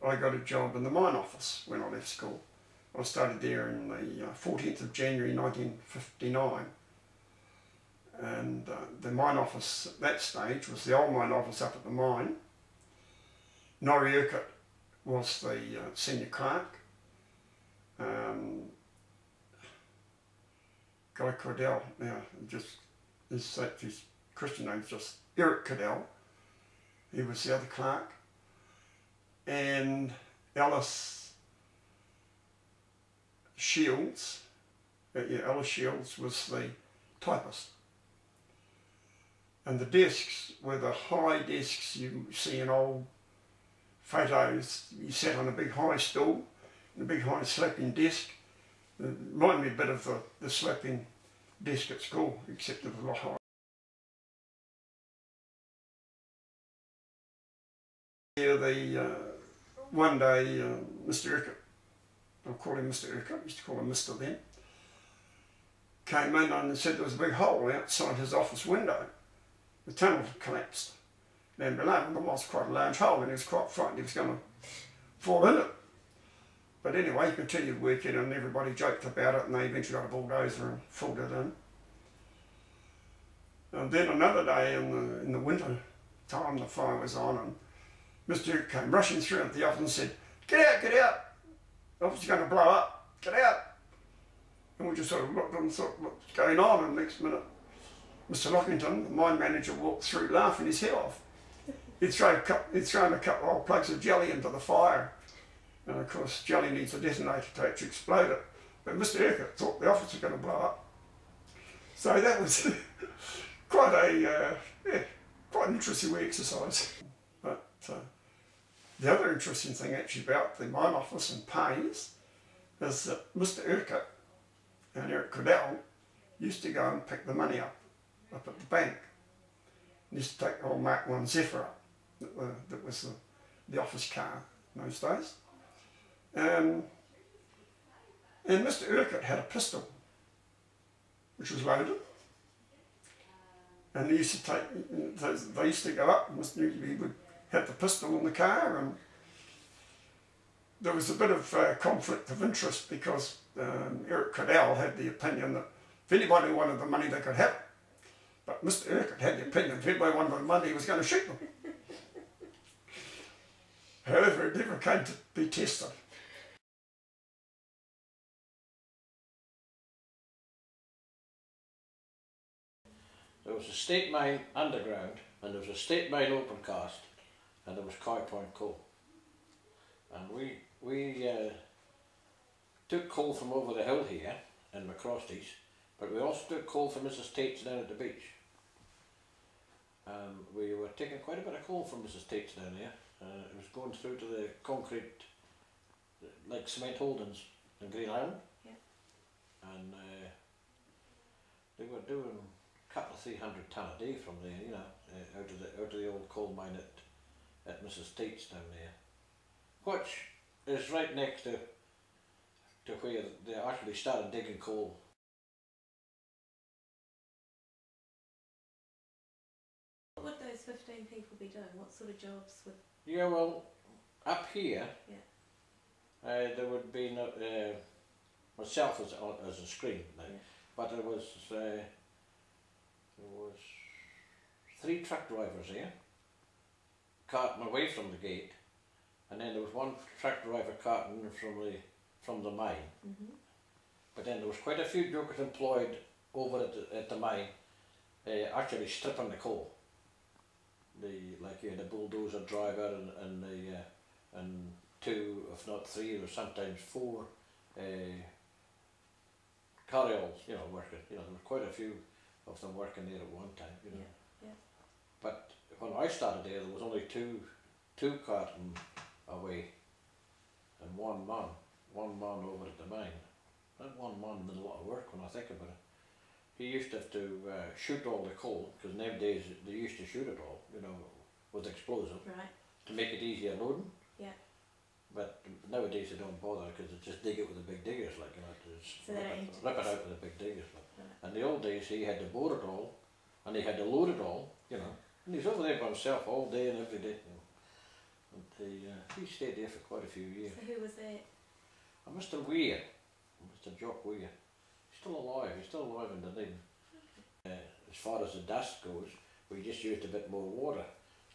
I got a job in the mine office when I left school. I started there on the 14th of January 1959. And the mine office at that stage was the old mine office up at the mine. Norrie Urquhart was the senior clerk. Guy Cordell, now just his Christian name's just Eric Cordell. He was the other clerk. And Alice Shields, Alice Shields was the typist. And the desks were the high desks you see in old photos. You sat on a big high stool, and a big high slapping desk. It reminded me a bit of the slapping desk at school, except it was a lot higher. Yeah, one day, Mr. Urquhart, I'll call him Mr. Urquhart, I used to call him Mr. then, came in and said there was a big hole outside his office window. The tunnel had collapsed. Then below there was quite a large hole, and he was quite frightened he was going to fall in it. But anyway, he continued working, and everybody joked about it, and they eventually got a bulldozer and filled it in. And then another day in the winter time, the fire was on, and Mr. Urquhart came rushing through at the office and said, "Get out, get out! The office is going to blow up, get out!" And we just sort of looked and thought, what's going on? And the next minute, Mr. Lockington, the mine manager, walked through laughing his head off. He'd thrown a couple of old plugs of jelly into the fire. And of course, jelly needs a detonator to actually explode it. But Mr. Urquhart thought the office was going to blow up. So that was quite an interesting exercise. But the other interesting thing actually about the mine office and pays is that Mr. Urquhart and Eric Cordell used to go and pick the money up at the bank. He used to take the old Mark I Zephyr up, that was the office car in those days. And Mr. Urquhart had a pistol, which was loaded. And he used to they used to go up, and he would have the pistol in the car, and there was a bit of conflict of interest because Eric Cordell had the opinion that if anybody wanted the money, they could have it. But Mr. Urquhart had the opinion if anybody wanted the money, he was going to shoot them. However, it never came to be tested. There was a state mine underground, and there was a state mine open cast, and there was Kaitangata. And we took coal from over the hill here in McCrosty's, but we also took coal from Mrs. Tate's down at the beach. And we were taking quite a bit of coal from Mrs. Tate's down there. It was going through to the concrete, like cement holdings in Green Island. Yeah. And they were doing a couple of 300 tonne a day from there, you know, out of the old coal mine at Mrs. Tate's down there, which is right next to where they actually started digging coal. What would those 15 people be doing? What sort of jobs would... Yeah, well, up here, yeah. There would be no, myself as a screen, like, yeah. But there was 3 truck drivers here, carting away from the gate, and then there was 1 truck driver carting from the mine. Mm-hmm. But then there was quite a few jokers employed over at the mine, actually stripping the coal. Like you had a bulldozer driver and 2, if not 3, or sometimes 4 carryalls, you know, working. You know, there were quite a few of them working there at one time. You know. Yeah. Yeah. But when I started there was only two carting away, and one man over at the mine. That one man did a lot of work when I think about it. He used to have to shoot all the coal, because nowadays they used to shoot it all, you know, with explosive, right, to make it easier loading. Yeah. But nowadays they don't bother, because they just dig it with the big diggers, like, you know, so rip it out with the big diggers. Like. Right. In the old days he had to bore it all, and he had to load it all, you know, and he's over there by himself all day and every day. You know. And He stayed there for quite a few years. So who was that? Mr. Weir, Mr. Jock Weir, he's still alive. He's still alive in Dunedin. As far as the dust goes, we just used a bit more water.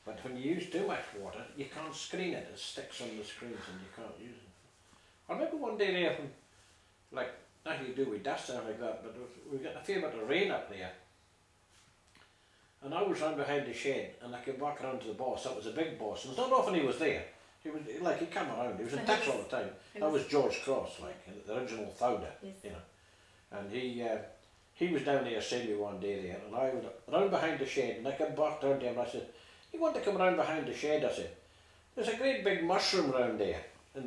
But when you use too much water, you can't screen it. It sticks on the screens and you can't use it. I remember one day there, when, like, nothing to do with dust and like that, but we got a fair bit of rain up there. And I was round behind the shed and I could walk around to the boss. That was a big boss. And it's not often he was there. He was like, he came around. He was in touch all the time. That was George Cross, like the original founder, yes. you know. And he was down there seeing me one day there, and I was round behind the shed, and I came back down to him and I said, "You want to come round behind the shed?" I said, "There's a great big mushroom round there,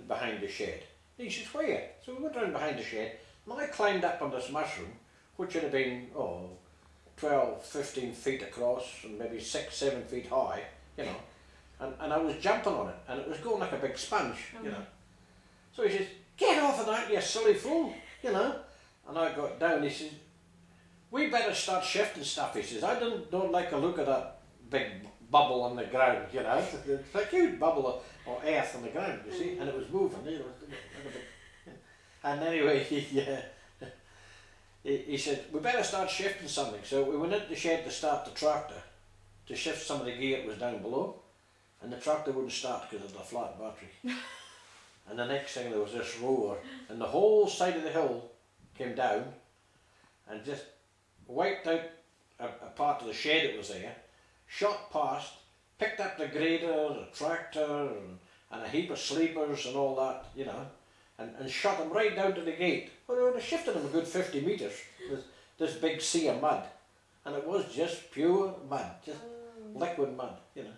behind the shed." And he says, "Where?" So we went round behind the shed, and I climbed up on this mushroom, which would have been 12, 15 feet across, and maybe 6, 7 feet high, you know. And I was jumping on it, and it was going like a big sponge, you know. So he says, "Get off of that, you silly fool," you know. And I got down. He says, "We better start shifting stuff." He says, "I don't like the look of that big bubble on the ground, you know. It's a huge bubble of earth on the ground, you see, and it was moving. You know, and anyway, he said, "We better start shifting something." So we went into the shed to start the tractor, to shift some of the gear that was down below, and the tractor wouldn't start because of the flat battery. And the next thing, there was this roar, and the whole side of the hill came down and just wiped out a part of the shed that was there, shot past, picked up the grader, the tractor, and a heap of sleepers and all that, you know, and shot them right down to the gate. Well, they would have shifted them a good 50 metres, this big sea of mud, and it was just pure mud, just liquid mud, you know.